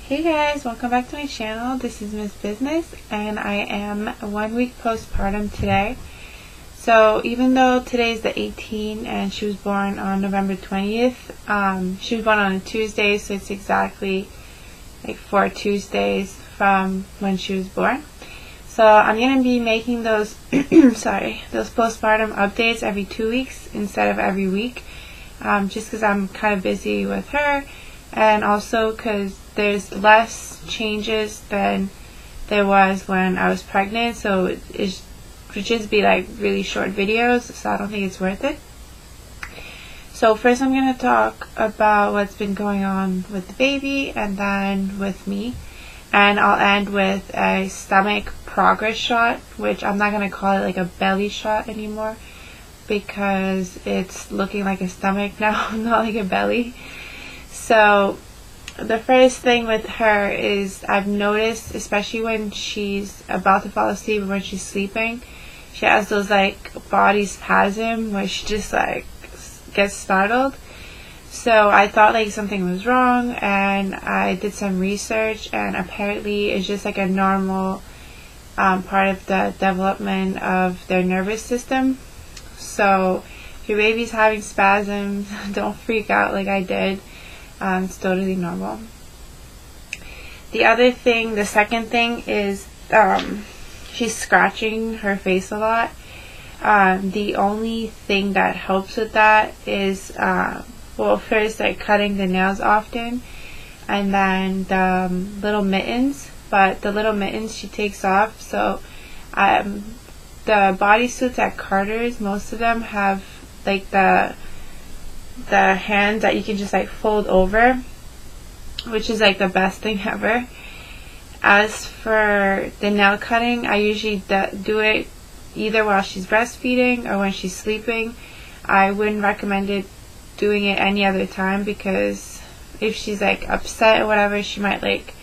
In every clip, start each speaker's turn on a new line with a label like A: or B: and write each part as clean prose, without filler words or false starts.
A: Hey guys, welcome back to my channel. This is Miss Business and I am 1 week postpartum today. So even though today's the 18th and she was born on November 20th, she was born on a Tuesday, so it's exactly like 4 Tuesdays from when she was born. So I'm going to be making those those postpartum updates every 2 weeks instead of every week, just because I'm kind of busy with her, and also because there's less changes than there was when I was pregnant, so it would just be like really short videos, so I don't think it's worth it. So first I'm going to talk about what's been going on with the baby and then with me, and I'll end with a stomach progress shot, which I'm not going to call it like a belly shot anymore because it's looking like a stomach now, not like a belly. So the first thing with her is I've noticed, especially when she's about to fall asleep or when she's sleeping, she has those like body spasm where she just like gets startled. So I thought like something was wrong, and I did some research, and apparently it's just like a normal part of the development of their nervous system. So if your baby's having spasms, don't freak out like I did. It's totally normal. The second thing is she's scratching her face a lot. The only thing that helps with that is first like cutting the nails often, and then the little mittens. But the little mittens she takes off. So the bodysuits at Carter's, most of them have like the hand that you can just like fold over, which is like the best thing ever. As for the nail cutting, I usually do it either while she's breastfeeding or when she's sleeping. I wouldn't recommend doing it any other time, because if she's like upset or whatever, she might like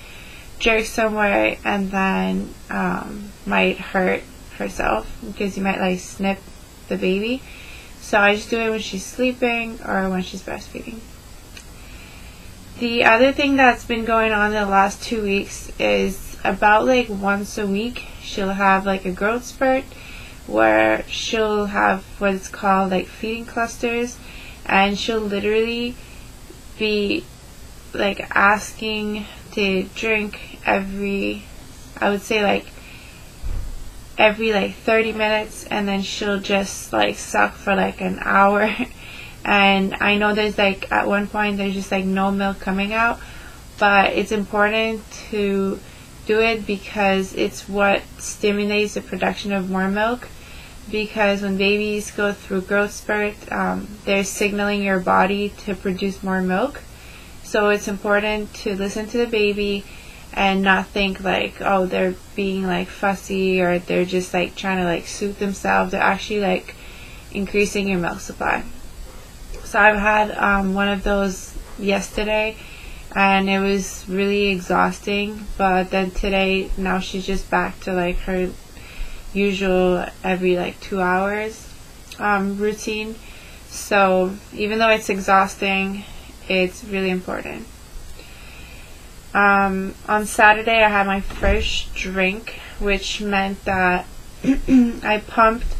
A: jerk somewhere and then might hurt herself, because you might like snip the baby. So I just do it when she's sleeping or when she's breastfeeding. The other thing that's been going on in the last 2 weeks is about like once a week she'll have like a growth spurt where she'll have what it's called like feeding clusters, and she'll literally be like asking to drink every 30 minutes, and then she'll just like suck for like an hour. And I know there's like at one point there's just like no milk coming out, but it's important to do it because it's what stimulates the production of more milk. Because when babies go through growth spurt, they're signaling your body to produce more milk. So it's important to listen to the baby and not think like, oh, they're being like fussy or they're just like trying to like soothe themselves. They're actually like increasing your milk supply. So I've had one of those yesterday, and it was really exhausting. But then today, now she's just back to like her usual every like 2 hours routine. So even though it's exhausting, it's really important. On Saturday I had my first drink, which meant that I pumped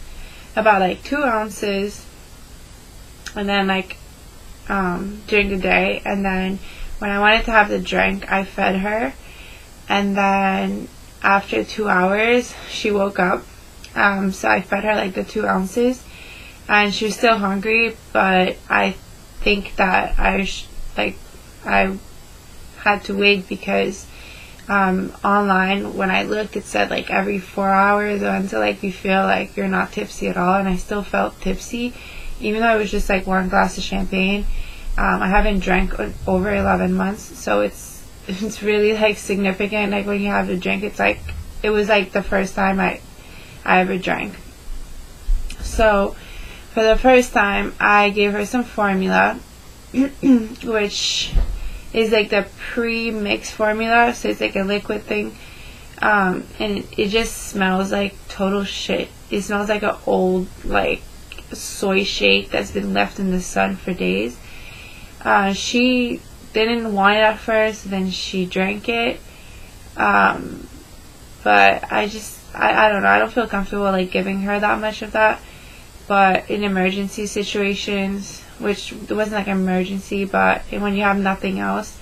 A: about like 2 ounces, and then like during the day, and then when I wanted to have the drink I fed her, and then after 2 hours she woke up, so I fed her like the 2 ounces, and she was still hungry, but I think that I had to wait because online when I looked it said like every 4 hours or until like you feel like you're not tipsy at all, and I still felt tipsy even though it was just like 1 glass of champagne. I haven't drank over 11 months, so it's really like significant. Like when you have a drink, it's like it was like the first time I ever drank. So for the first time I gave her some formula which is like the pre-mixed formula, so it's like a liquid thing, and it just smells like total shit. It smells like an old like soy shake that's been left in the sun for days. She didn't want it at first, then she drank it. But I don't know, I don't feel comfortable like giving her that much of that. But in emergency situations, which it wasn't like an emergency, but when you have nothing else,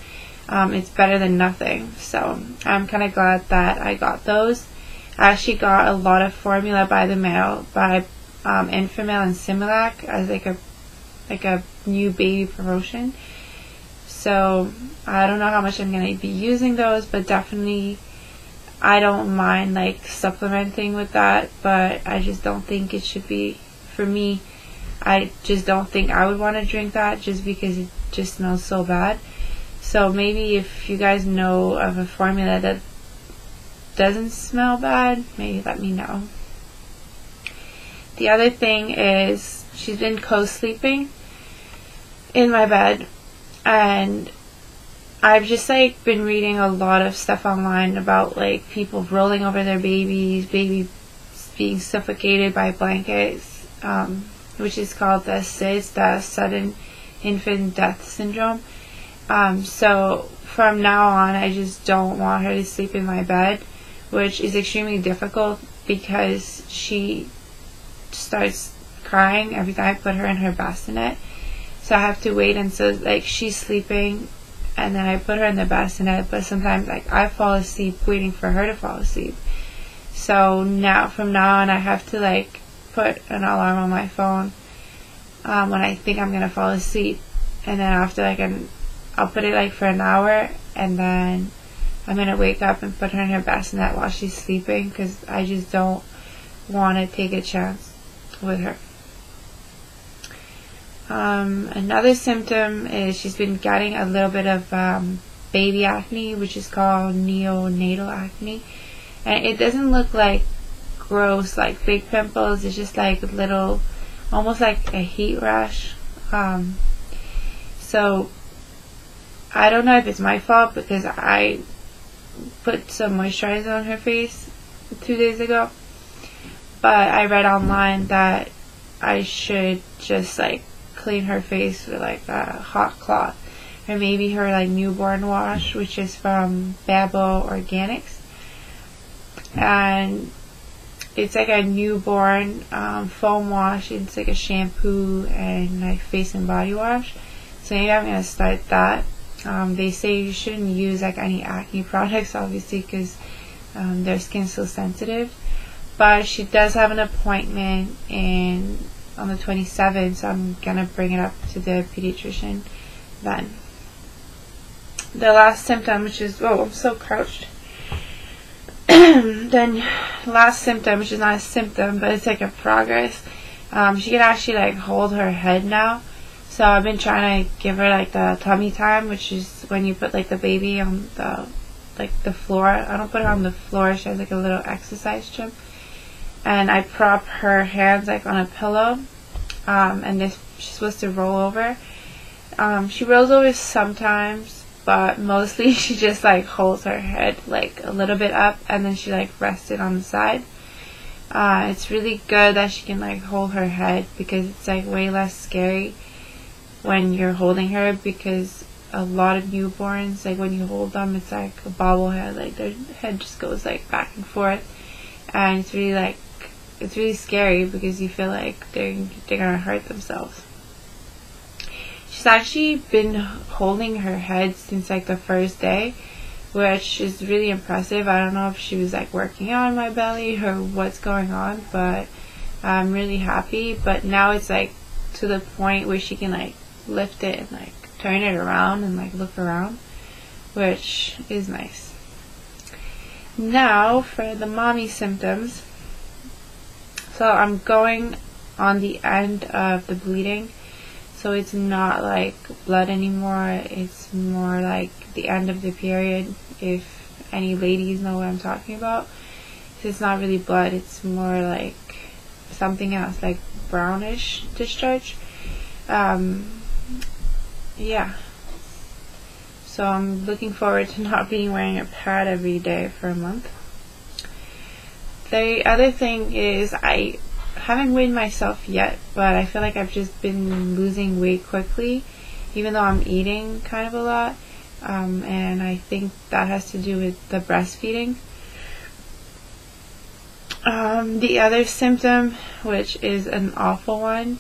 A: it's better than nothing. So I'm kind of glad that I got those. I actually got a lot of formula by the mail, by Infamil and Similac, as like a new baby promotion. So I don't know how much I'm going to be using those, but definitely I don't mind like supplementing with that, but I just don't think it should be, for me, I just don't think I would want to drink that just because it just smells so bad. So maybe if you guys know of a formula that doesn't smell bad, maybe let me know. The other thing is she's been co-sleeping in my bed, and I've just like been reading a lot of stuff online about like people rolling over their babies being suffocated by blankets, which is called the SIDS, the sudden infant death syndrome. So from now on, I just don't want her to sleep in my bed, which is extremely difficult because she starts crying every time I put her in her bassinet. So I have to wait until like she's sleeping, and then I put her in the bassinet. But sometimes like I fall asleep waiting for her to fall asleep. So now, from now on, I have to like put an alarm on my phone when I think I'm gonna fall asleep, and then after like I'll put it like for an hour, and then I'm gonna wake up and put her in her bassinet while she's sleeping, because I just don't want to take a chance with her. Another symptom is she's been getting a little bit of baby acne, which is called neonatal acne, and it doesn't look like gross like big pimples. It's just like little, almost like a heat rash. So I don't know if it's my fault because I put some moisturizer on her face 2 days ago, but I read online that I should just like clean her face with like a hot cloth, or maybe her like newborn wash, which is from Babo Organics, and it's like a newborn foam wash. It's like a shampoo and like face and body wash. So maybe I'm gonna start that. They say you shouldn't use like any acne products, obviously, because their skin's so sensitive. But she does have an appointment on the 27th, so I'm gonna bring it up to the pediatrician then. The last symptom, which is, oh, I'm so crouched. Then last symptom, which is not a symptom, but it's like a progress. She can actually like hold her head now. So I've been trying to give her like the tummy time, which is when you put like the baby on the floor. I don't put her on the floor. She has like a little exercise gym, and I prop her hands like on a pillow, and she's supposed to roll over. She rolls over sometimes, but mostly she just like holds her head like a little bit up, and then she like rests it on the side. It's really good that she can like hold her head, because it's like way less scary when you're holding her, because a lot of newborns, like when you hold them, it's like a bobblehead, like their head just goes like back and forth, and it's really scary because you feel like they're gonna hurt themselves. She's actually been holding her head since like the first day, which is really impressive. I don't know if she was like working out in my belly or what's going on, but I'm really happy. But now it's like to the point where she can like lift it and like turn it around and like look around, which is nice. Now for the mommy symptoms. So I'm going on the end of the bleeding, so it's not like blood anymore, it's more like the end of the period, if any ladies know what I'm talking about. It's not really blood, it's more like something else, like brownish discharge. Yeah, so I'm looking forward to not being wearing a pad every day for a month. The other thing is, I haven't weighed myself yet, but I feel like I've just been losing weight quickly, even though I'm eating kind of a lot. And I think that has to do with the breastfeeding. The other symptom, which is an awful one,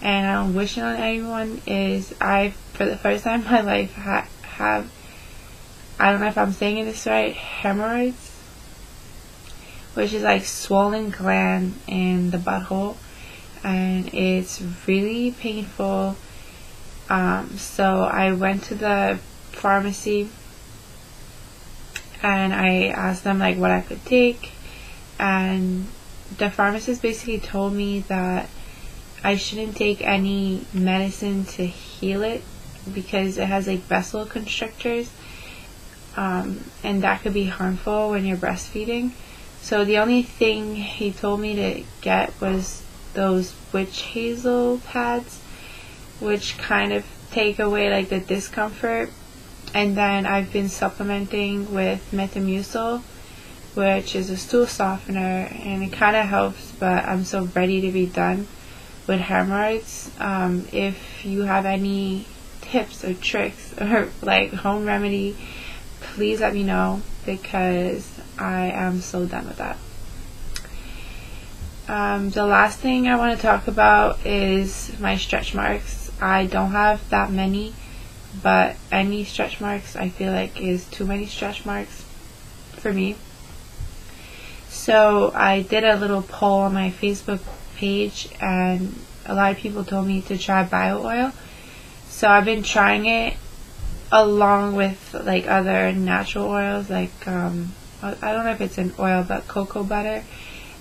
A: and I don't wish it on anyone, is I, for the first time in my life, have, I don't know if I'm saying this right, hemorrhoids, which is like swollen gland in the butthole, and it's really painful. So I went to the pharmacy and I asked them like what I could take, and the pharmacist basically told me that I shouldn't take any medicine to heal it because it has like vessel constrictors, and that could be harmful when you're breastfeeding. So the only thing he told me to get was those witch hazel pads, which kind of take away like the discomfort. And then I've been supplementing with Metamucil, which is a stool softener, and it kind of helps, but I'm so ready to be done with hemorrhoids. If you have any tips or tricks or like home remedy, please let me know, because I am so done with that. The last thing I want to talk about is my stretch marks. I don't have that many, but any stretch marks I feel like is too many stretch marks for me. So I did a little poll on my Facebook page, and a lot of people told me to try bio oil. So I've been trying it along with like other natural oils, like I don't know if it's an oil, but cocoa butter,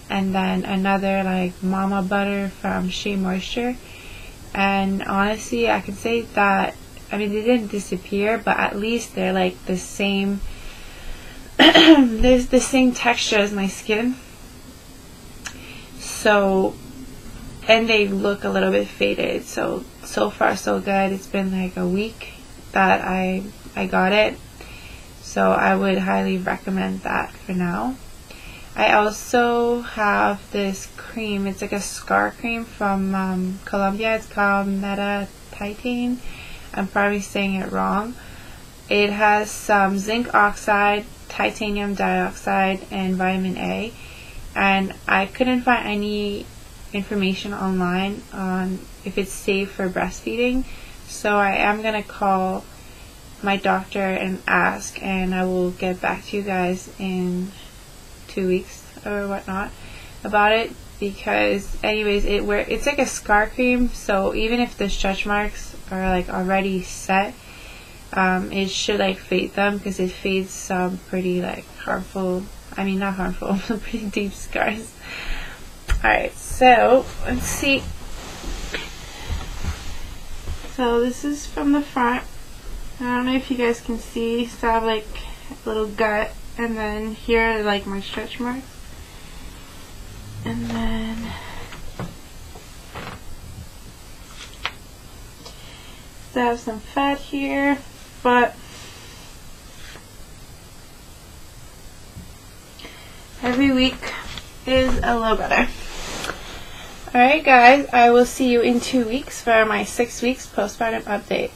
A: and then another like mama butter from Shea Moisture. And honestly, I can say that, I mean, they didn't disappear, but at least they're like the same there's the same texture as my skin. So, and they look a little bit faded. So far so good. It's been like a week that I got it, so I would highly recommend that for now. I also have this cream. It's like a scar cream from Colombia. It's called Meta Titane. I'm probably saying it wrong. It has some zinc oxide, titanium dioxide, and vitamin A, and I couldn't find any information online on if it's safe for breastfeeding, so I am going to call my doctor and ask, and I will get back to you guys in 2 weeks or whatnot about it, because anyways, it's like a scar cream, so even if the stretch marks are like already set, it should like fade them, because it fades some pretty like harmful, I mean not harmful, pretty deep scars. Alright, so let's see. So this is from the front. I don't know if you guys can see, so I have like a little gut, and then here are like my stretch marks, and then so I have some fat here, but every week is a little better. Alright guys, I will see you in 2 weeks for my 6 weeks postpartum update.